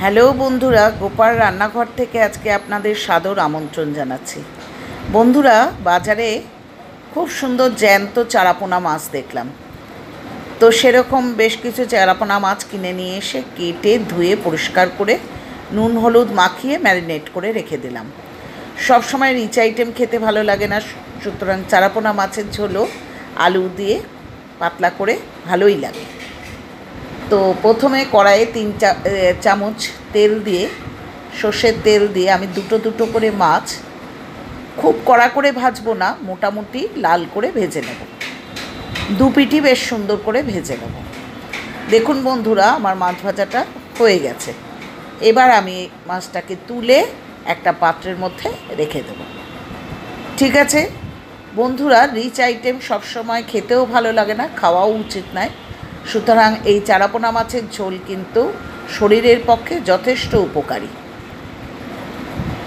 Hello বন্ধুরা, গোপাল রান্নাঘর থেকে আজকে আপনাদের সাদর আমন্ত্রণ জানাচ্ছি। বন্ধুরা, বাজারে খুব সুন্দর জ্যান্ত চারাপোনা মাছ দেখলাম। তো সেরকম বেশ কিছু চারাপোনা মাছ কিনে নিয়ে এসে কেটে ধুয়ে পরিষ্কার করে নুন হলুদ মাখিয়ে ম্যারিনেট করে রেখে দিলাম। সব সময় রিচ আইটেম খেতে ভালো লাগে না, সুতরাং চারাপোনা মাছের ঝোলও আলু দিয়ে পাতলা করে ভালোই লাগে। তো প্রথমে কড়াইয়ে 3 চামচ তেল দিয়ে, সর্ষের তেল দিয়ে আমি দুটো দুটো করে মাছ খুব কড়া করে ভাজবো না, মোটামুটি লাল করে ভেজে নেব। দু পিঠই বেশ সুন্দর করে ভেজে নেব। দেখুন বন্ধুরা, আমার মাছ ভাজাটা হয়ে গেছে। এবার আমি মাছটাকে তুলে একটা পাত্রের মধ্যে রেখে দেব। ঠিক আছে বন্ধুরা, রিচ আইটেম সবসময় খেতেও ভালো লাগে না, খাওয়াও উচিত নয়। সুতরাং এই চারাপোনা মাছের ঝোল কিন্তু শরীরের পক্ষে যথেষ্ট উপকারী।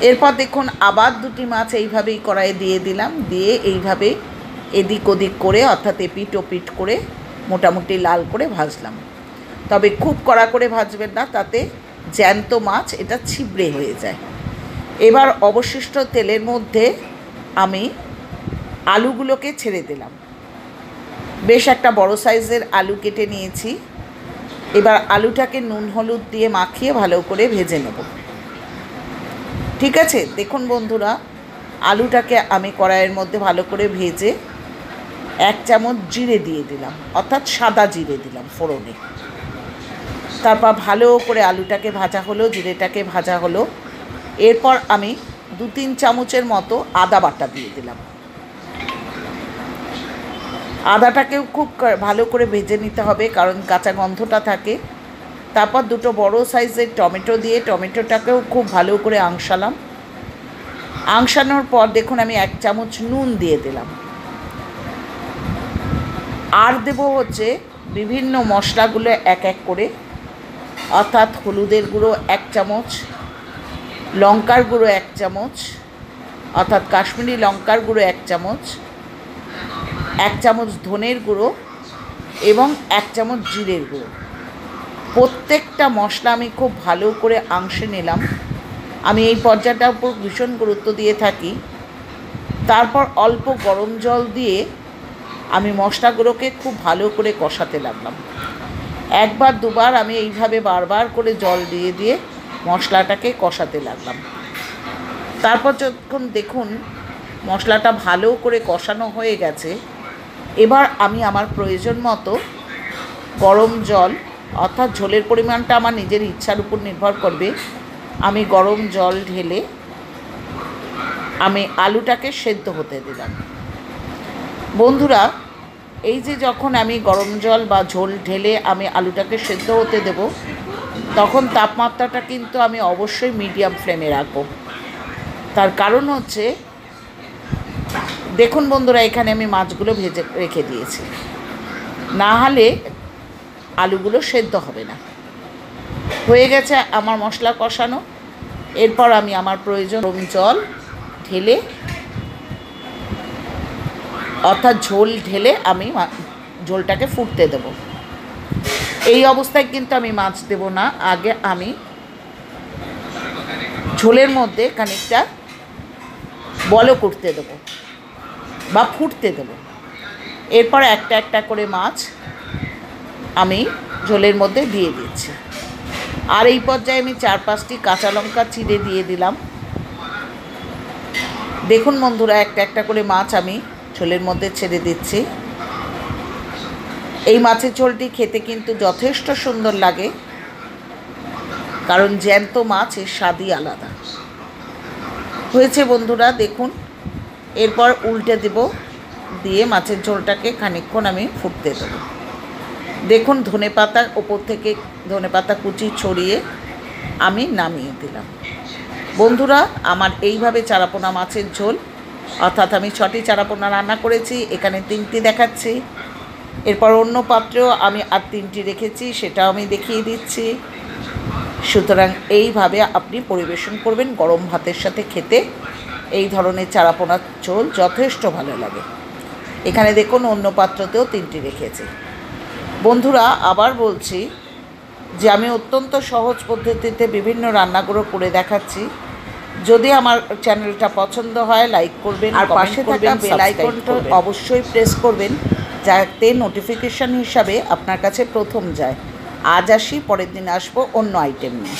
এরপর দেখুন আবার দুটি মাছ এইভাবেই কড়াইয়ে দিয়ে দিলাম, দিয়ে এইভাবে এদিক ওদিক করে, অর্থাৎ এপিট ওপিট করে মোটামুটি লাল করে ভাজলাম। তবে খুব কড়া করে ভাজবেন না, তাতে জ্যান্ত মাছ এটা ছিবড়ে হয়ে যায়। এবার অবশিষ্ট তেলের মধ্যে আমি আলুগুলোকে ছেড়ে দিলাম। বেশ একটা বড় সাইজের আলু কেটে নিয়েছি। এবার আলুটাকে নুন হলুদ দিয়ে মাখিয়ে ভালো করে ভেজে নেব। ঠিক আছে, দেখুন বন্ধুরা, আলুটাকে আমি কড়াইয়ের মধ্যে ভালো করে ভেজে 1 চামচ জিরে দিয়ে দিলাম, অর্থাৎ সাদা জিরে দিলাম ফোড়নে। তারপর ভালো করে আলুটাকে ভাজা হলো, জিরেটাকে ভাজা হলো। এরপর আমি 2-3 চামচের মতো আদা বাটা দিয়ে দিলাম। আদাটাকেও খুব ভালো করে ভেজে নিতে হবে, কারণ কাঁচা গন্ধটা থাকে। তারপর দুটো বড় সাইজের টমেটো দিয়ে টমেটোটাকেও খুব ভালো করে আংশালাম। আংশানোর পর দেখুন আমি 1 চামচ নুন দিয়ে দিলাম। আর দেবো হচ্ছে বিভিন্ন মশলাগুলো এক এক করে, অর্থাৎ হলুদের গুঁড়ো 1 চামচ, লঙ্কার গুঁড়ো 1 চামচ, অর্থাৎ কাশ্মীরি লঙ্কার গুঁড়ো 1 চামচ, 1 চামচ ধনের গুঁড়ো এবং 1 চামচ জিরের গুঁড়ো। প্রত্যেকটা মশলা আমি খুব ভালো করে আংশে নিলাম। আমি এই পর্যায়টার উপর ভীষণ গুরুত্ব দিয়ে থাকি। তারপর অল্প গরম জল দিয়ে আমি মশলাগুলোকে খুব ভালো করে কষাতে লাগলাম। একবার দুবার আমি এইভাবে বারবার করে জল দিয়ে দিয়ে মশলাটাকে কষাতে লাগলাম। তারপর যখন দেখুন মশলাটা ভালো করে কষানো হয়ে গেছে, এবার আমি আমার প্রয়োজন মতো গরম জল, অর্থাৎ ঝোলের পরিমাণটা আমার নিজের ইচ্ছার উপর নির্ভর করবে, আমি গরম জল ঢেলে আমি আলুটাকে সেদ্ধ হতে দিলাম। বন্ধুরা, এই যে যখন আমি গরম জল বা ঝোল ঢেলে আমি আলুটাকে সেদ্ধ হতে দেব, তখন তাপমাত্রাটা কিন্তু আমি অবশ্যই মিডিয়াম ফ্লেমে রাখবো। তার কারণ হচ্ছে, দেখুন বন্ধুরা, এখানে আমি মাছগুলো ভেজে রেখে দিয়েছি, না হলে আলুগুলো সেদ্ধ হবে না। হয়ে গেছে আমার মশলা কষানো। এরপর আমি আমার প্রয়োজন গরম জল ঢেলে, অর্থাৎ ঝোল ঢেলে আমি ঝোলটাকে ফুটতে দেব। এই অবস্থায় কিন্তু আমি মাছ দেব না, আগে আমি ঝোলের মধ্যে খানিকটা বলক উঠতে দেবো বা ফুটতে দেবো। এরপর একটা একটা করে মাছ আমি ঝোলের মধ্যে দিয়ে দিচ্ছি। আর এই পর্যায়ে আমি 4-5টি কাঁচা লঙ্কা চিড়ে দিয়ে দিলাম। দেখুন বন্ধুরা, একটা একটা করে মাছ আমি ঝোলের মধ্যে ছেড়ে দিচ্ছি। এই মাছের ঝোলটি খেতে কিন্তু যথেষ্ট সুন্দর লাগে, কারণ জ্যান্ত মাছ এর স্বাদই আলাদা। হয়েছে বন্ধুরা, দেখুন। এরপর উল্টে দেব, দিয়ে মাছের ঝোলটাকে খানিকক্ষণ আমি ফুটতে দেবো। দেখুন ধনেপাতা ওপর থেকে ধনেপাতা কুচি ছড়িয়ে আমি নামিয়ে দিলাম। বন্ধুরা, আমার এইভাবে চারাপোনা মাছের ঝোল, অর্থাৎ আমি 6টি চারাপোনা রান্না করেছি, এখানে 3টি দেখাচ্ছি। এরপর অন্য পাত্রেও আমি আর 3টি রেখেছি, সেটাও আমি দেখিয়ে দিচ্ছি। সুতরাং এইভাবে আপনি পরিবেশন করবেন, গরম ভাতের সাথে খেতে এই ধরনের চারাপোনার ঝোল যথেষ্ট ভালো লাগে। এখানে দেখুন অন্য পাত্রতেও 3টি রেখেছি। বন্ধুরা, আবার বলছি, যে আমি অত্যন্ত সহজ পদ্ধতিতে বিভিন্ন রান্নাগুলো করে দেখাচ্ছি। যদি আমার চ্যানেলটা পছন্দ হয় লাইক করবেন, আর পাশে থাকা বেল আইকনটা অবশ্যই প্রেস করবেন, যাতে নোটিফিকেশান হিসাবে আপনার কাছে প্রথম যায়। আজ আসি, পরের দিন আসবো অন্য আইটেম নিয়ে।